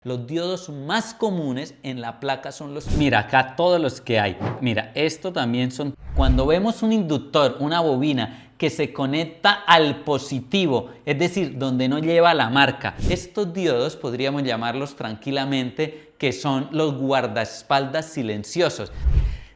Los diodos más comunes en la placa son los... Mira, acá todos los que hay. Mira, esto también son... Cuando vemos un inductor, una bobina que se conecta al positivo, es decir, donde no lleva la marca, estos diodos podríamos llamarlos tranquilamente que son los guardaespaldas silenciosos.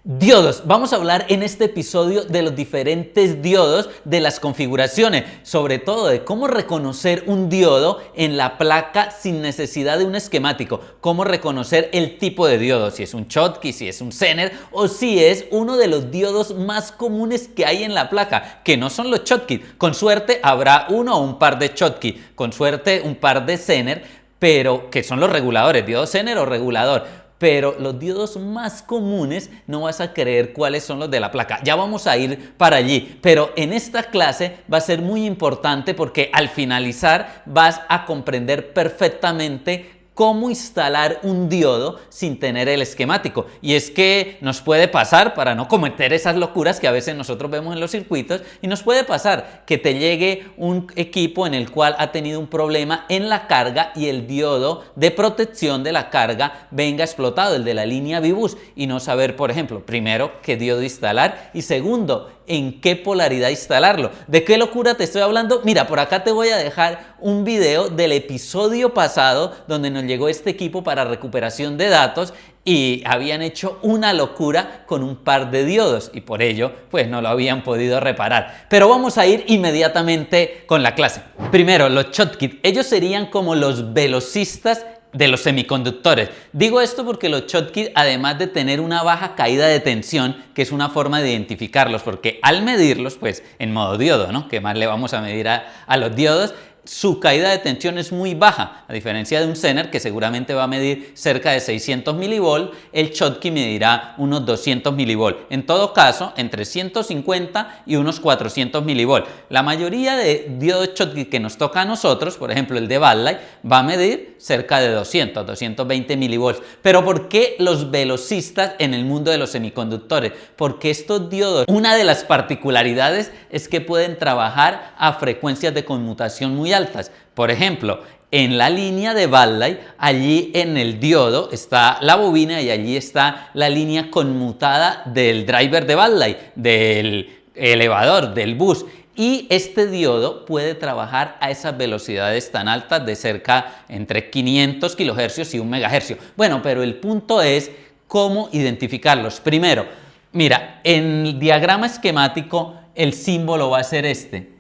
Diodos, vamos a hablar en este episodio de los diferentes diodos, de las configuraciones, sobre todo de cómo reconocer un diodo en la placa sin necesidad de un esquemático, cómo reconocer el tipo de diodo, si es un Schottky, si es un Zener o si es uno de los diodos más comunes que hay en la placa, que no son los Schottky. Con suerte habrá uno o un par de Schottky, con suerte un par de Zener, pero que son los reguladores, diodo Zener o regulador. Pero los diodos más comunes no vas a creer cuáles son los de la placa. Ya vamos a ir para allí, pero en esta clase va a ser muy importante porque al finalizar vas a comprender perfectamente cómo instalar un diodo sin tener el esquemático. Y es que nos puede pasar, para no cometer esas locuras que a veces nosotros vemos en los circuitos, y nos puede pasar que te llegue un equipo en el cual ha tenido un problema en la carga y el diodo de protección de la carga venga explotado, el de la línea VBus, y no saber, por ejemplo, primero, qué diodo instalar y segundo, en qué polaridad instalarlo. ¿De qué locura te estoy hablando? Mira, por acá te voy a dejar un video del episodio pasado donde nos llegó este equipo para recuperación de datos y habían hecho una locura con un par de diodos y por ello pues no lo habían podido reparar. Pero vamos a ir inmediatamente con la clase. Primero, los Schottky. Ellos serían como los velocistas de los semiconductores. Digo esto porque los Schottky, además de tener una baja caída de tensión, que es una forma de identificarlos, porque al medirlos, pues en modo diodo, ¿no? ¿Qué más le vamos a medir a los diodos? Su caída de tensión es muy baja, a diferencia de un Zener que seguramente va a medir cerca de 600 mV, el Schottky medirá unos 200 mV. En todo caso, entre 150 y unos 400 mV. La mayoría de diodos Schottky que nos toca a nosotros, por ejemplo el de Badley, va a medir cerca de 200, 220 mV. Pero ¿por qué los velocistas en el mundo de los semiconductores? Porque estos diodos, una de las particularidades es que pueden trabajar a frecuencias de conmutación muy altas. Por ejemplo, en la línea de Badley, allí en el diodo está la bobina y allí está la línea conmutada del driver de Badley, del elevador, del bus. Y este diodo puede trabajar a esas velocidades tan altas de cerca entre 500 kHz y 1 MHz. Bueno, pero el punto es cómo identificarlos. Primero, mira, en el diagrama esquemático el símbolo va a ser este.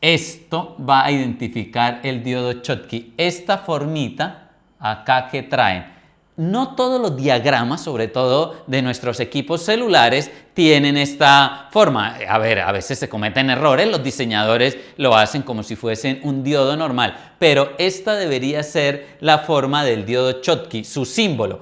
Esto va a identificar el diodo Schottky. Esta formita acá que traen. No todos los diagramas, sobre todo de nuestros equipos celulares, tienen esta forma. A ver, a veces se cometen errores, los diseñadores lo hacen como si fuesen un diodo normal, pero esta debería ser la forma del diodo Schottky, su símbolo.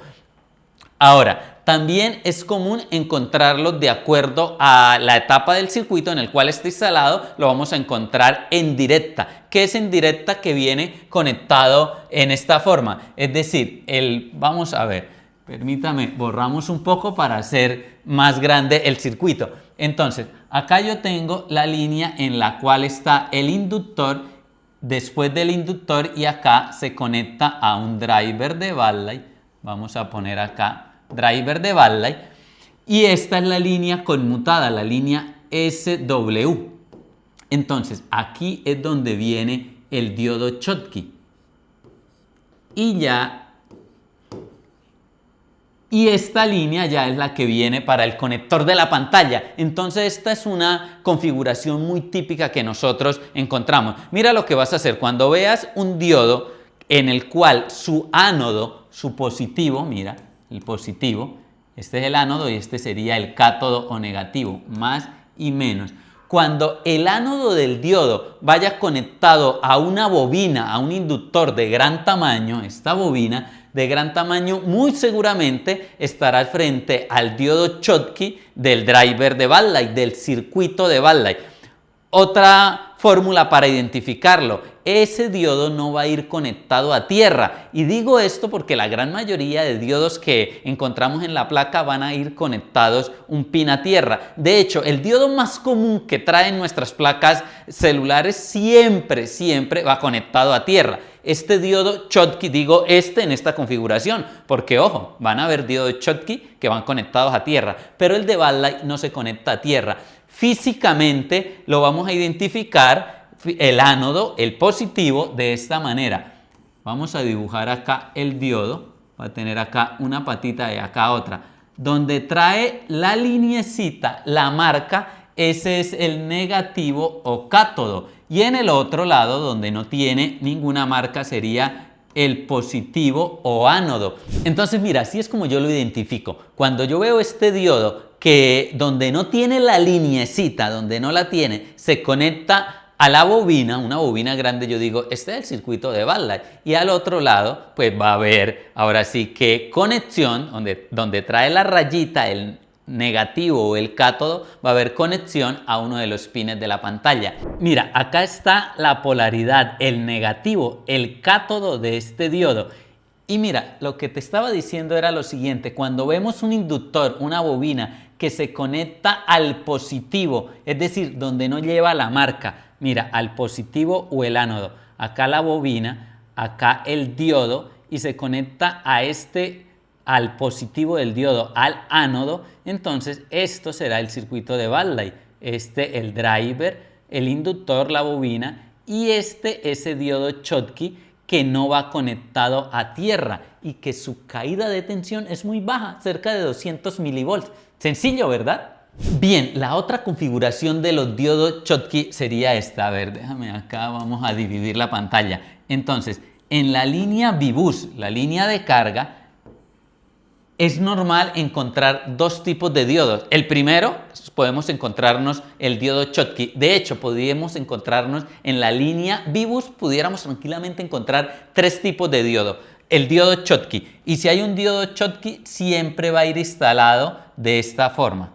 Ahora, también es común encontrarlos de acuerdo a la etapa del circuito en el cual está instalado, lo vamos a encontrar en directa. ¿Qué es en directa? Que viene conectado en esta forma. Es decir, vamos a ver, permítame, borramos un poco para hacer más grande el circuito. Entonces, acá yo tengo la línea en la cual está el inductor, después del inductor y acá se conecta a un driver de Badley. Vamos a poner acá driver de Badley y esta es la línea conmutada, la línea SW. Entonces aquí es donde viene el diodo Schottky y esta línea ya es la que viene para el conector de la pantalla. Entonces esta es una configuración muy típica que nosotros encontramos. Mira lo que vas a hacer cuando veas un diodo en el cual su ánodo, su positivo, mira, el positivo, este es el ánodo y este sería el cátodo o negativo, más y menos. Cuando el ánodo del diodo vaya conectado a una bobina, a un inductor de gran tamaño, esta bobina de gran tamaño muy seguramente estará frente al diodo Schottky del driver de Badley, del circuito de Badley. Otra fórmula para identificarlo. Ese diodo no va a ir conectado a tierra. Y digo esto porque la gran mayoría de diodos que encontramos en la placa van a ir conectados un pin a tierra. De hecho, el diodo más común que traen nuestras placas celulares siempre va conectado a tierra. Este diodo Schottky, digo en esta configuración, porque ojo, van a haber diodos Schottky que van conectados a tierra, pero el de backlight no se conecta a tierra. Físicamente lo vamos a identificar el ánodo, el positivo, de esta manera. Vamos a dibujar acá el diodo, va a tener acá una patita y acá otra. Donde trae la lineecita, la marca, ese es el negativo o cátodo. Y en el otro lado, donde no tiene ninguna marca, sería el positivo o ánodo. Entonces, mira, así es como yo lo identifico. Cuando yo veo este diodo que donde no tiene la lineecita, donde no la tiene, se conecta a la bobina, una bobina grande, yo digo, este es el circuito de backlight. Y al otro lado, pues va a haber, ahora sí que conexión, donde trae la rayita, el negativo o el cátodo, va a haber conexión a uno de los pines de la pantalla. Mira, acá está la polaridad, el negativo, el cátodo de este diodo. Y mira, lo que te estaba diciendo era lo siguiente: cuando vemos un inductor, una bobina que se conecta al positivo, es decir, donde no lleva la marca, mira, al positivo o el ánodo, acá la bobina, acá el diodo, y se conecta a al positivo del diodo, al ánodo, entonces esto será el circuito de backlight. El driver, el inductor, la bobina, y ese diodo Schottky que no va conectado a tierra y que su caída de tensión es muy baja, cerca de 200 milivolts. Sencillo, ¿verdad? Bien, la otra configuración de los diodos Schottky sería esta. A ver, déjame acá, vamos a dividir la pantalla. Entonces, en la línea V-Bus, la línea de carga, es normal encontrar dos tipos de diodos. El primero, podemos encontrarnos el diodo Schottky. De hecho, podríamos encontrarnos en la línea V-Bus, pudiéramos tranquilamente encontrar tres tipos de diodo. El diodo Schottky. Y si hay un diodo Schottky, siempre va a ir instalado de esta forma.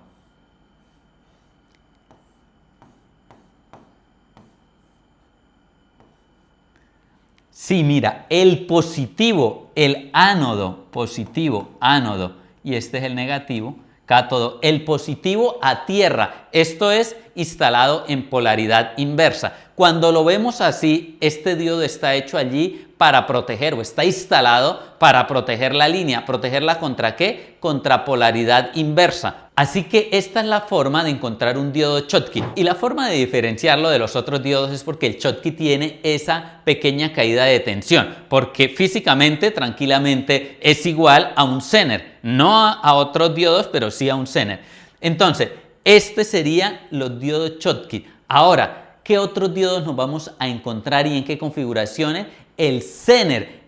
Sí, mira, el positivo, el ánodo, positivo, ánodo, y este es el negativo, cátodo, el positivo a tierra. Esto es instalado en polaridad inversa. Cuando lo vemos así, este diodo está hecho allí para proteger, o está instalado para proteger la línea. ¿Protegerla contra qué? Contra polaridad inversa. Así que esta es la forma de encontrar un diodo Schottky. Y la forma de diferenciarlo de los otros diodos es porque el Schottky tiene esa pequeña caída de tensión, porque físicamente, tranquilamente, es igual a un Zener. No a otros diodos, pero sí a un Zener. Entonces, este serían los diodos Schottky. Ahora, ¿qué otros diodos nos vamos a encontrar y en qué configuraciones? El Zener,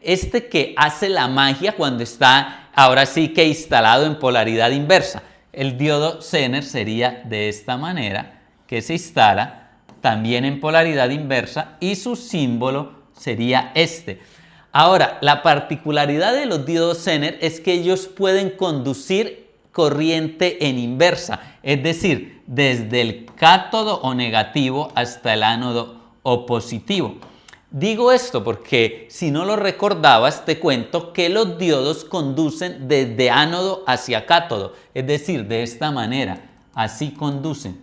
que hace la magia cuando está ahora sí que instalado en polaridad inversa. El diodo Zener sería de esta manera, que se instala también en polaridad inversa y su símbolo sería este. Ahora, la particularidad de los diodos Zener es que ellos pueden conducir corriente en inversa, es decir, desde el cátodo o negativo hasta el ánodo o positivo. Digo esto porque si no lo recordabas, te cuento que los diodos conducen desde ánodo hacia cátodo, es decir, de esta manera, así conducen.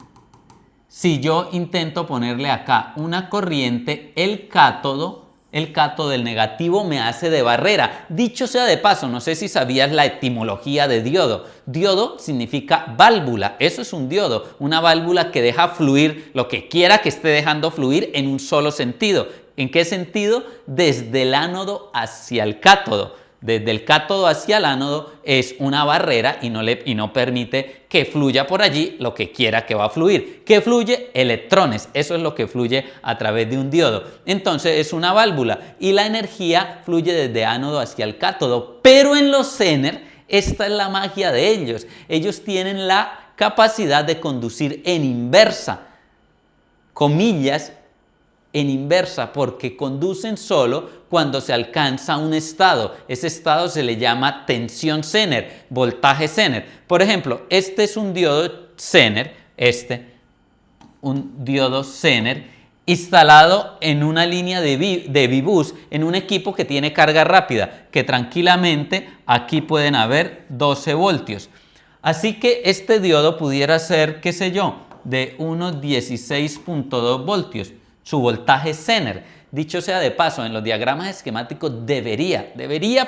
Si yo intento ponerle acá una corriente, el cátodo del negativo me hace de barrera. Dicho sea de paso, no sé si sabías la etimología de diodo. Diodo significa válvula, eso es un diodo, una válvula que deja fluir lo que quiera que esté dejando fluir en un solo sentido. ¿En qué sentido? Desde el ánodo hacia el cátodo. Desde el cátodo hacia el ánodo es una barrera y no permite que fluya por allí lo que quiera que va a fluir. ¿Qué fluye? Electrones. Eso es lo que fluye a través de un diodo. Entonces es una válvula y la energía fluye desde ánodo hacia el cátodo. Pero en los Zener, esta es la magia de ellos. Ellos tienen la capacidad de conducir en inversa. Comillas, en inversa, porque conducen solo cuando se alcanza un estado. Ese estado se le llama tensión Zener, voltaje Zener. Por ejemplo, este es un diodo Zener, un diodo Zener, instalado en una línea de V-Bus en un equipo que tiene carga rápida, que tranquilamente aquí pueden haber 12 voltios. Así que este diodo pudiera ser, qué sé yo, de unos 16.2 voltios, su voltaje Zener. Dicho sea de paso, en los diagramas esquemáticos debería,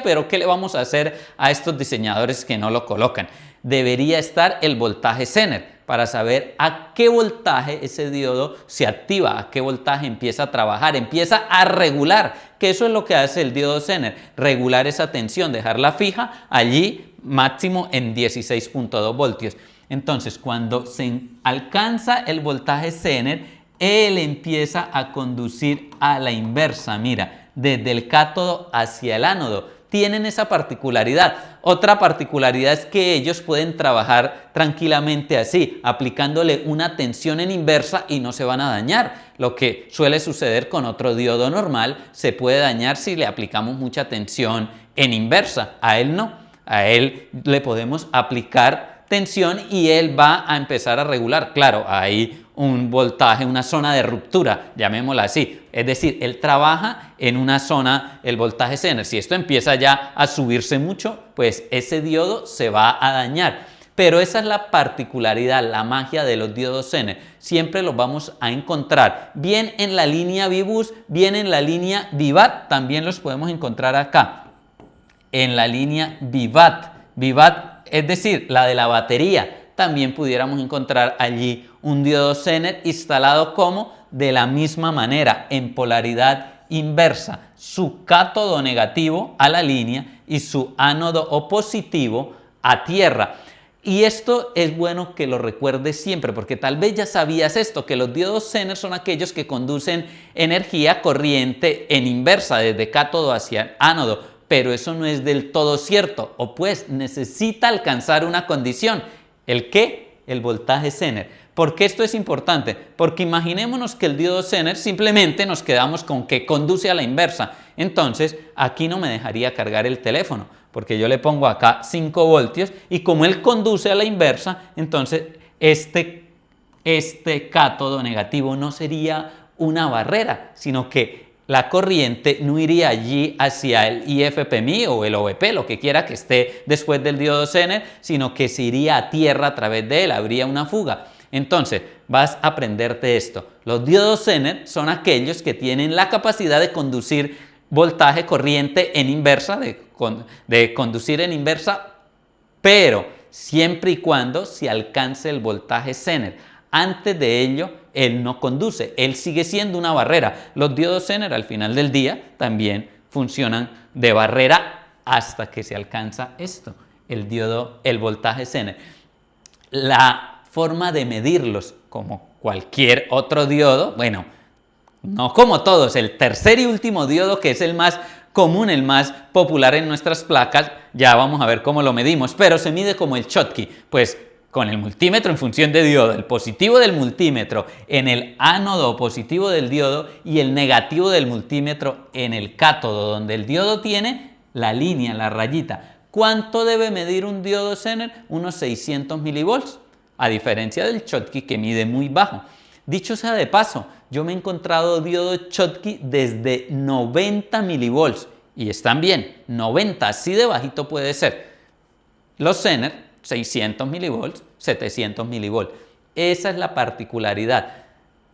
pero ¿qué le vamos a hacer a estos diseñadores que no lo colocan? Debería estar el voltaje Zener para saber a qué voltaje ese diodo se activa, a qué voltaje empieza a trabajar, empieza a regular, que eso es lo que hace el diodo Zener, regular esa tensión, dejarla fija allí máximo en 16.2 voltios. Entonces, cuando se alcanza el voltaje Zener, él empieza a conducir a la inversa, mira, desde el cátodo hacia el ánodo. Tienen esa particularidad. Otra particularidad es que ellos pueden trabajar tranquilamente así, aplicándole una tensión en inversa y no se van a dañar. Lo que suele suceder con otro diodo normal, se puede dañar si le aplicamos mucha tensión en inversa. A él no. A él le podemos aplicar tensión y él va a empezar a regular. Claro, hay un voltaje, una zona de ruptura, llamémosla así. Es decir, él trabaja en una zona, el voltaje Zener. Si esto empieza ya a subirse mucho, pues ese diodo se va a dañar. Pero esa es la particularidad, la magia de los diodos Zener. Siempre los vamos a encontrar bien en la línea V-Bus, bien en la línea Vivat. También los podemos encontrar acá, en la línea Vivat. Vivat, es decir, la de la batería. También pudiéramos encontrar allí un diodo Zener instalado como de la misma manera, en polaridad inversa, su cátodo negativo a la línea y su ánodo o positivo a tierra. Y esto es bueno que lo recuerdes siempre, porque tal vez ya sabías esto, que los diodos Zener son aquellos que conducen energía corriente en inversa, desde cátodo hacia ánodo, pero eso no es del todo cierto, o pues necesita alcanzar una condición. ¿El qué? El voltaje Zener. ¿Por qué esto es importante? Porque imaginémonos que el diodo Zener simplemente nos quedamos con que conduce a la inversa. Entonces, aquí no me dejaría cargar el teléfono, porque yo le pongo acá 5 voltios y como él conduce a la inversa, entonces este cátodo negativo no sería una barrera, sino que la corriente no iría allí hacia el IFPMI o el OVP, lo que quiera que esté después del diodo Zener, sino que se iría a tierra a través de él, habría una fuga. Entonces, vas a aprenderte esto. Los diodos Zener son aquellos que tienen la capacidad de conducir voltaje, corriente en inversa, de conducir en inversa, pero siempre y cuando se alcance el voltaje Zener. Antes de ello, él no conduce, él sigue siendo una barrera. Los diodos Zener al final del día también funcionan de barrera hasta que se alcanza esto, el voltaje Zener. La forma de medirlos, como cualquier otro diodo, bueno, no como todos, el tercer y último diodo, que es el más común, el más popular en nuestras placas, ya vamos a ver cómo lo medimos, pero se mide como el Schottky, pues con el multímetro en función de diodo, el positivo del multímetro en el ánodo positivo del diodo y el negativo del multímetro en el cátodo, donde el diodo tiene la línea, la rayita. ¿Cuánto debe medir un diodo Zener? Unos 600 milivolts, a diferencia del Schottky, que mide muy bajo. Dicho sea de paso, yo me he encontrado diodos Schottky desde 90 milivolts y están bien, 90, así de bajito puede ser. Los Zener, 600 milivolts, 700 milivolts. Esa es la particularidad.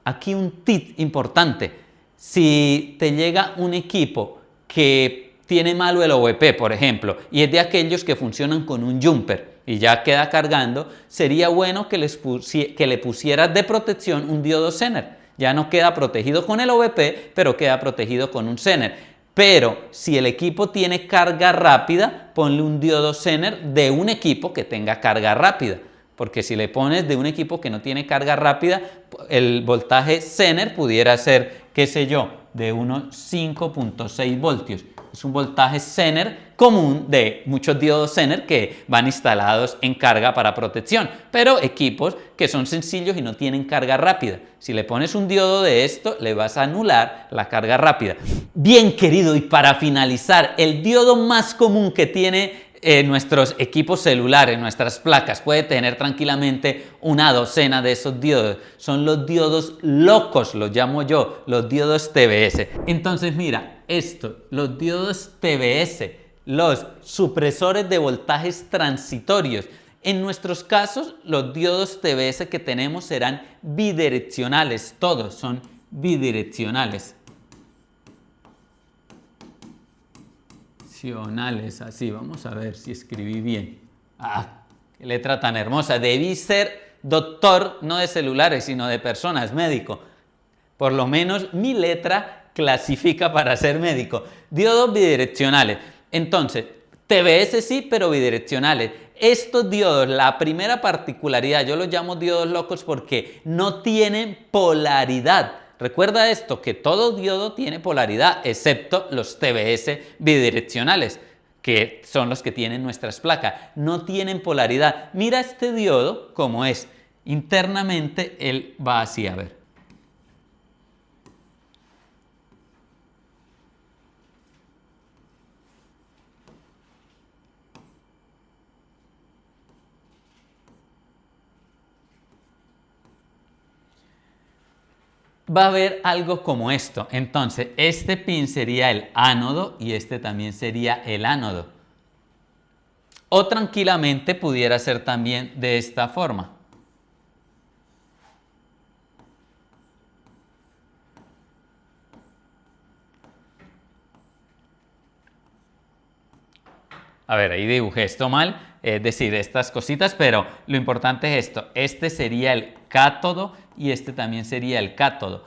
Aquí un tip importante. Si te llega un equipo que tiene malo el OVP, por ejemplo, y es de aquellos que funcionan con un jumper y ya queda cargando, sería bueno que le pusieras de protección un diodo Zener. Ya no queda protegido con el OVP, pero queda protegido con un Zener. Pero si el equipo tiene carga rápida, ponle un diodo Zener de un equipo que tenga carga rápida. Porque si le pones de un equipo que no tiene carga rápida, el voltaje Zener pudiera ser, qué sé yo, de unos 5.6 voltios. Es un voltaje Zener común de muchos diodos Zener que van instalados en carga para protección, pero equipos que son sencillos y no tienen carga rápida. Si le pones un diodo de esto, le vas a anular la carga rápida. Bien, querido, y para finalizar, el diodo más común que tiene nuestros equipos celulares, nuestras placas, puede tener tranquilamente una docena de esos diodos. Son los diodos locos, los llamo yo, los diodos TBS. Entonces mira, los diodos TBS, los supresores de voltajes transitorios. En nuestros casos, los diodos TBS que tenemos serán bidireccionales, todos son bidireccionales. Así, vamos a ver si escribí bien. ¡Ah! ¡Qué letra tan hermosa! Debí ser doctor, no de celulares, sino de personas, médico. Por lo menos mi letra clasifica para ser médico. Diodos bidireccionales. Entonces, TBS sí, pero bidireccionales. Estos diodos, la primera particularidad, yo los llamo diodos locos porque no tienen polaridad. Recuerda esto, que todo diodo tiene polaridad, excepto los TBS bidireccionales, que son los que tienen nuestras placas. No tienen polaridad. Mira este diodo como es. Internamente él va así, a ver. Va a haber algo como esto. Entonces, este pin sería el ánodo y este también sería el ánodo. O tranquilamente pudiera ser también de esta forma. A ver, ahí dibujé esto mal, es decir, estas cositas, pero lo importante es esto. Este sería el cátodo y este también sería el cátodo.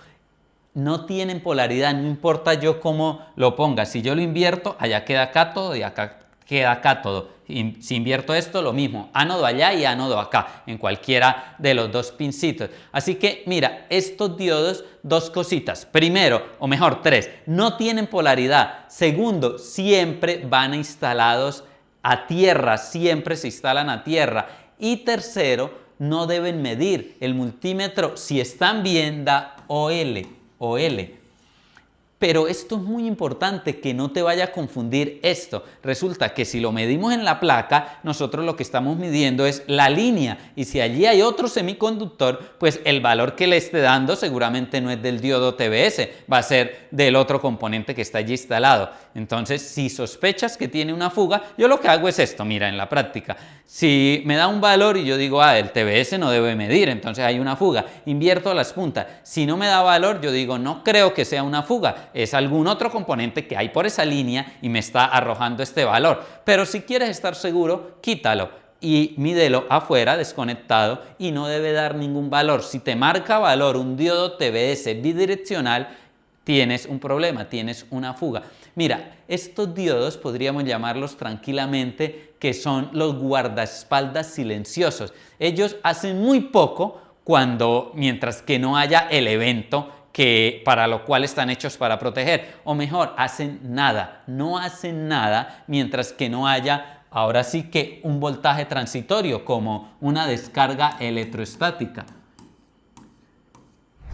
No tienen polaridad, no importa yo cómo lo ponga. Si yo lo invierto, allá queda cátodo y acá queda cátodo. Si invierto esto, lo mismo. Ánodo allá y ánodo acá, en cualquiera de los dos pincitos. Así que mira, estos diodos, dos cositas. Primero, o mejor, tres, no tienen polaridad. Segundo, siempre van instalados a tierra, siempre se instalan a tierra. Y tercero, no deben medir. El multímetro, si están bien, da OL. Pero esto es muy importante, que no te vaya a confundir esto. Resulta que si lo medimos en la placa, nosotros lo que estamos midiendo es la línea. Y si allí hay otro semiconductor, pues el valor que le esté dando seguramente no es del diodo TBS, va a ser del otro componente que está allí instalado. Entonces, si sospechas que tiene una fuga, yo lo que hago es esto, mira, en la práctica. Si me da un valor y yo digo, el TBS no debe medir, entonces hay una fuga, invierto las puntas. Si no me da valor, yo digo, no creo que sea una fuga, es algún otro componente que hay por esa línea y me está arrojando este valor. Pero si quieres estar seguro, quítalo y mídelo afuera, desconectado, y no debe dar ningún valor. Si te marca valor un diodo TBS bidireccional, tienes un problema, tienes una fuga. Mira, estos diodos podríamos llamarlos tranquilamente que son los guardaespaldas silenciosos. Ellos hacen muy poco mientras que no haya el evento para lo cual están hechos para proteger, o mejor, hacen nada, no hacen nada mientras que no haya, ahora sí que un voltaje transitorio, como una descarga electrostática.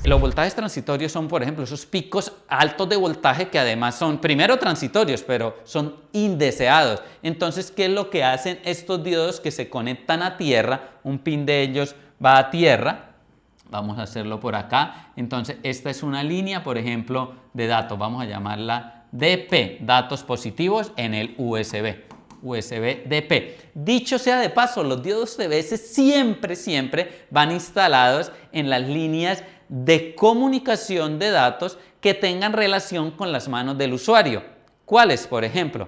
Los voltajes transitorios son, por ejemplo, esos picos altos de voltaje que además son, primero, transitorios, pero son indeseados. Entonces, ¿qué es lo que hacen estos diodos que se conectan a tierra? Un pin de ellos va a tierra. Vamos a hacerlo por acá. Entonces, esta es una línea, por ejemplo, de datos. Vamos a llamarla DP, datos positivos en el USB DP. Dicho sea de paso, los diodos TBS siempre van instalados en las líneas de comunicación de datos que tengan relación con las manos del usuario. ¿Cuáles? Por ejemplo,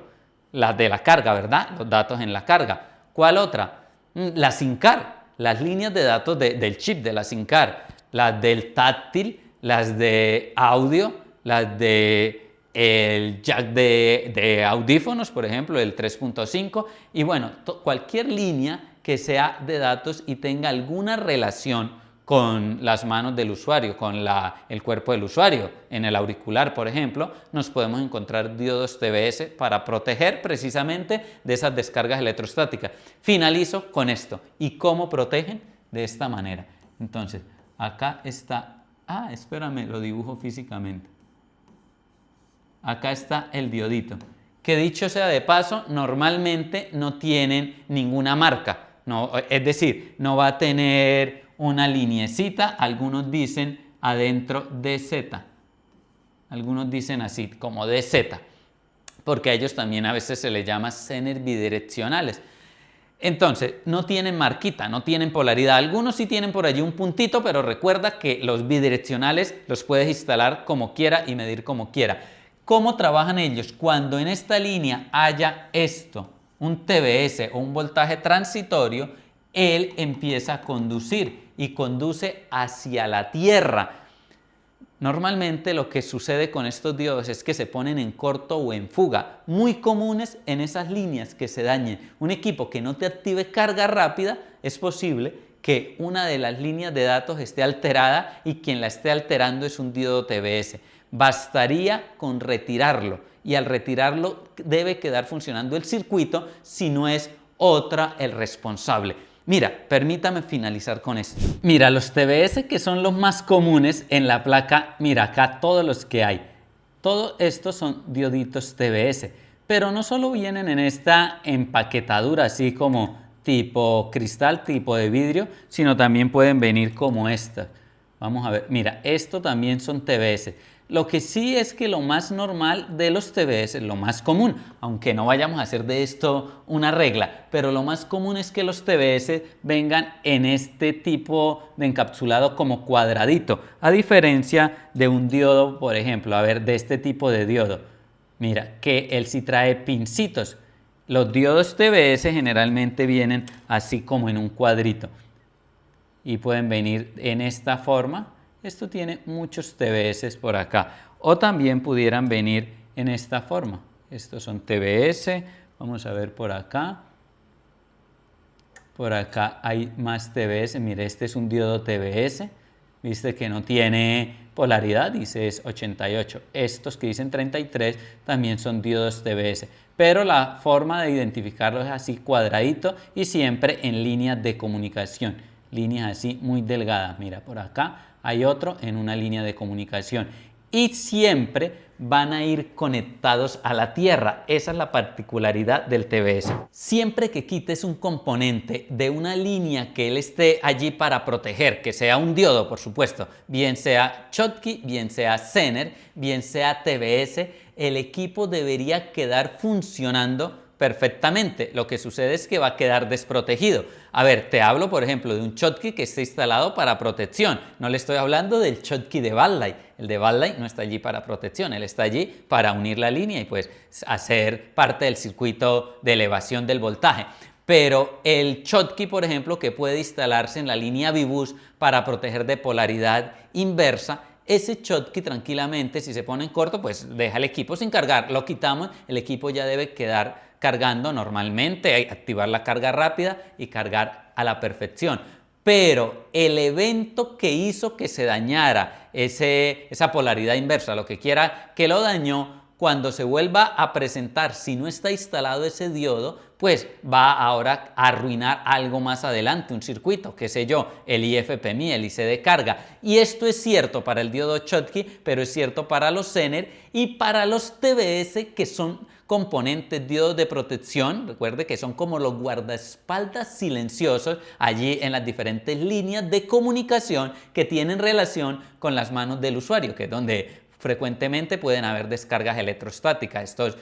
las de la carga, ¿verdad? Los datos en la carga. ¿Cuál otra? La SIM card. Las líneas de datos del chip de la SIM card, las del táctil, las de audio, las de el jack de audífonos, por ejemplo, el 3.5, y bueno, cualquier línea que sea de datos y tenga alguna relación con las manos del usuario, con el cuerpo del usuario. En el auricular, por ejemplo, nos podemos encontrar diodos TBS para proteger precisamente de esas descargas electrostáticas. Finalizo con esto. ¿Y cómo protegen? De esta manera. Entonces, acá está... espérame, lo dibujo físicamente. Acá está el diodito. que dicho sea de paso, normalmente no tienen ninguna marca. No, es decir, no va a tener una lineecita, algunos dicen adentro DZ, algunos dicen así como DZ, porque a ellos también a veces se les llama zener bidireccionales. Entonces, no tienen marquita, no tienen polaridad. Algunos sí tienen por allí un puntito, pero recuerda que los bidireccionales los puedes instalar como quiera y medir como quiera. ¿Cómo trabajan ellos? Cuando en esta línea haya esto, un TBS o un voltaje transitorio, él empieza a conducir y conduce hacia la Tierra. Normalmente lo que sucede con estos diodos es que se ponen en corto o en fuga, muy comunes en esas líneas que se dañen. Un equipo que no te active carga rápida, es posible que una de las líneas de datos esté alterada y quien la esté alterando es un diodo TBS. Bastaría con retirarlo y al retirarlo debe quedar funcionando el circuito si no es otra el responsable. Mira, permítame finalizar con esto. Mira, los TBS que son los más comunes en la placa, mira acá todos los que hay. Todos estos son dioditos TBS, pero no solo vienen en esta empaquetadura así como tipo cristal, tipo de vidrio, sino también pueden venir como estas. Vamos a ver, mira, esto también son TBS. Lo que sí es que lo más normal de los TBS, lo más común, aunque no vayamos a hacer de esto una regla, pero lo más común es que los TBS vengan en este tipo de encapsulado como cuadradito, a diferencia de un diodo, por ejemplo, a ver, de este tipo de diodo. Mira, que él sí trae pincitos. Los diodos TBS generalmente vienen así como en un cuadrito y pueden venir en esta forma. Esto tiene muchos TBS por acá. O también pudieran venir en esta forma. Estos son TBS. Vamos a ver por acá. Por acá hay más TBS. Mire, este es un diodo TBS. Viste que no tiene polaridad, dice es 88. Estos que dicen 33 también son diodos TBS. Pero la forma de identificarlos es así cuadradito y siempre en líneas de comunicación. Líneas así muy delgadas. Mira, por acá hay otro en una línea de comunicación y siempre van a ir conectados a la Tierra. Esa es la particularidad del TBS. Siempre que quites un componente de una línea que él esté allí para proteger, que sea un diodo, por supuesto, bien sea Schottky, bien sea Zener, bien sea TBS, el equipo debería quedar funcionando perfectamente. Lo que sucede es que va a quedar desprotegido. A ver, te hablo por ejemplo de un Schottky que esté instalado para protección. No le estoy hablando del Schottky de Badley. El de Badley no está allí para protección, él está allí para unir la línea y pues hacer parte del circuito de elevación del voltaje. Pero el Schottky, por ejemplo, que puede instalarse en la línea V-Bus para proteger de polaridad inversa, ese Schottky tranquilamente, si se pone en corto, pues deja el equipo sin cargar. Lo quitamos, el equipo ya debe quedar cargando normalmente, activar la carga rápida y cargar a la perfección. Pero el evento que hizo que se dañara esa polaridad inversa, lo que quiera que lo dañó, cuando se vuelva a presentar, si no está instalado ese diodo, pues va ahora a arruinar algo más adelante, un circuito, qué sé yo, el IFPMI, el IC de carga. Y esto es cierto para el diodo Schottky, pero es cierto para los Zener y para los TBS, que son componentes diodos de protección. Recuerde que son como los guardaespaldas silenciosos allí en las diferentes líneas de comunicación que tienen relación con las manos del usuario, que es donde frecuentemente pueden haber descargas electrostáticas, estos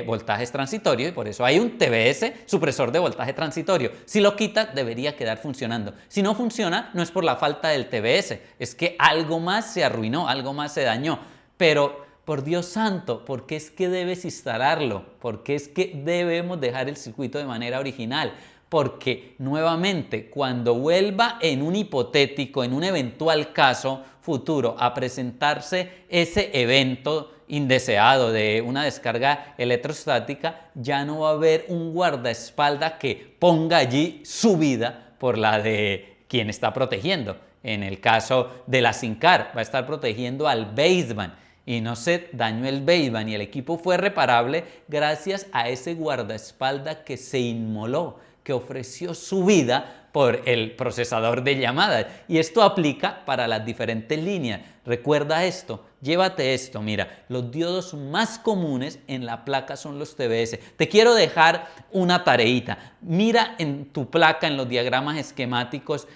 voltajes transitorios, y por eso hay un TBS, supresor de voltaje transitorio. Si lo quita, debería quedar funcionando. Si no funciona, no es por la falta del TBS, es que algo más se arruinó, algo más se dañó. Pero, por Dios santo, ¿por qué es que debes instalarlo? ¿Por qué es que debemos dejar el circuito de manera original? Porque, nuevamente, cuando vuelva en un hipotético, en un eventual caso futuro a presentarse ese evento indeseado de una descarga electrostática, ya no va a haber un guardaespaldas que ponga allí su vida por la de quien está protegiendo. En el caso de la SINCAR, va a estar protegiendo al baseband y no se dañó el baseband y el equipo fue reparable gracias a ese guardaespaldas que se inmoló, que ofreció su vida por el procesador de llamadas. Y esto aplica para las diferentes líneas. Recuerda esto, llévate esto, mira, los diodos más comunes en la placa son los TBS. Te quiero dejar una tareita. Mira en tu placa, en los diagramas esquemáticos,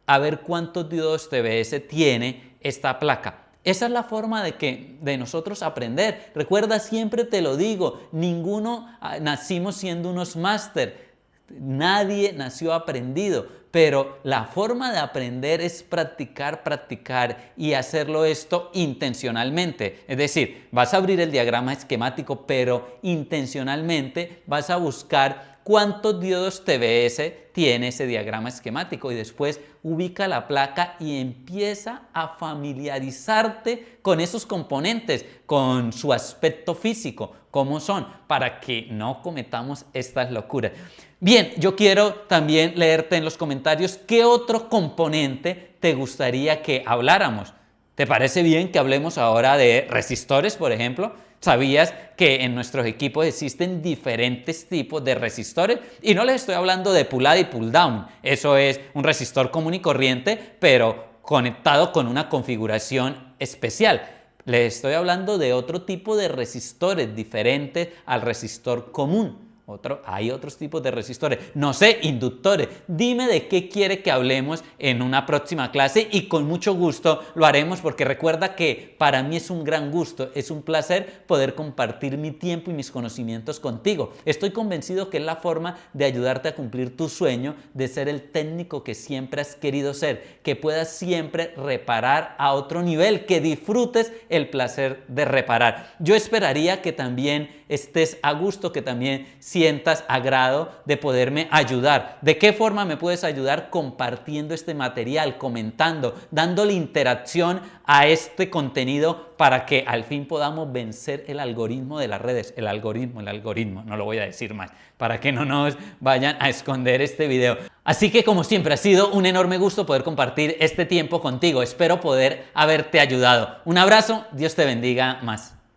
a ver cuántos diodos TBS tiene esta placa. Esa es la forma de nosotros aprender. Recuerda, siempre te lo digo, ninguno nacimos siendo unos máster. Nadie nació aprendido, pero la forma de aprender es practicar, practicar y hacerlo esto intencionalmente. Es decir, vas a abrir el diagrama esquemático, pero intencionalmente vas a buscar cuántos diodos TBS tiene ese diagrama esquemático y después ubica la placa y empieza a familiarizarte con esos componentes, con su aspecto físico, cómo son, para que no cometamos estas locuras. Bien, yo quiero también leerte en los comentarios qué otro componente te gustaría que habláramos. ¿Te parece bien que hablemos ahora de resistores, por ejemplo? ¿Sabías que en nuestros equipos existen diferentes tipos de resistores? Y no les estoy hablando de pull up y pull down. Eso es un resistor común y corriente, pero conectado con una configuración especial. Les estoy hablando de otro tipo de resistores diferentes al resistor común. Hay otros tipos de resistores, no sé, inductores. Dime de qué quiere que hablemos en una próxima clase y con mucho gusto lo haremos, porque recuerda que para mí es un gran gusto, es un placer poder compartir mi tiempo y mis conocimientos contigo. Estoy convencido que es la forma de ayudarte a cumplir tu sueño de ser el técnico que siempre has querido ser, que puedas siempre reparar a otro nivel, que disfrutes el placer de reparar. Yo esperaría que también estés a gusto, que también sientas agrado de poderme ayudar. ¿De qué forma me puedes ayudar? Compartiendo este material, comentando, dándole interacción a este contenido para que al fin podamos vencer el algoritmo de las redes. El algoritmo, no lo voy a decir más, para que no nos vayan a esconder este video. Así que, como siempre, ha sido un enorme gusto poder compartir este tiempo contigo. Espero poder haberte ayudado. Un abrazo, Dios te bendiga más.